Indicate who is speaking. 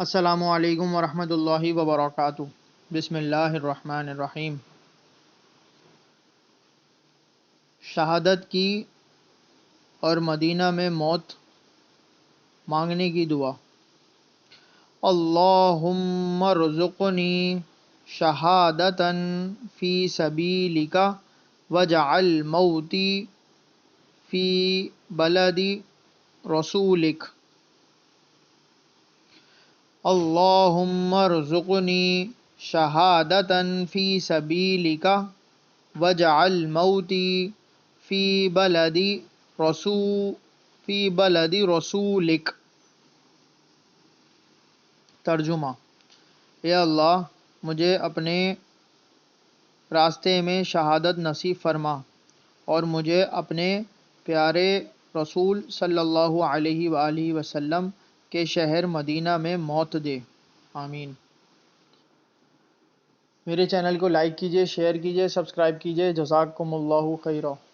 Speaker 1: السلام علیکم ورحمۃ اللہ وبرکاتہ۔ بسم اللہ الرحمن الرحیم۔ شہادت کی اور مدینہ میں موت مانگنے کی دعا۔ اللہم ارزقنی شہادتا فی سبیلک واجعل موتی فی بلد رسولک۔ اللہم ارزقنی شہادتا فی سبیلک واجعل موتی فی بلد رسولک۔ ترجمہ: اے اللہ، مجھے اپنے راستے میں شہادت نصیب فرما اور مجھے اپنے پیارے رسول صلی اللہ علیہ وآلہ وسلم کے شہر مدینہ میں موت دے، آمین۔ میرے چینل کو لائک کیجیے، شیئر کیجیے، سبسکرائب کیجیے۔ جزاکم اللہ خیرا۔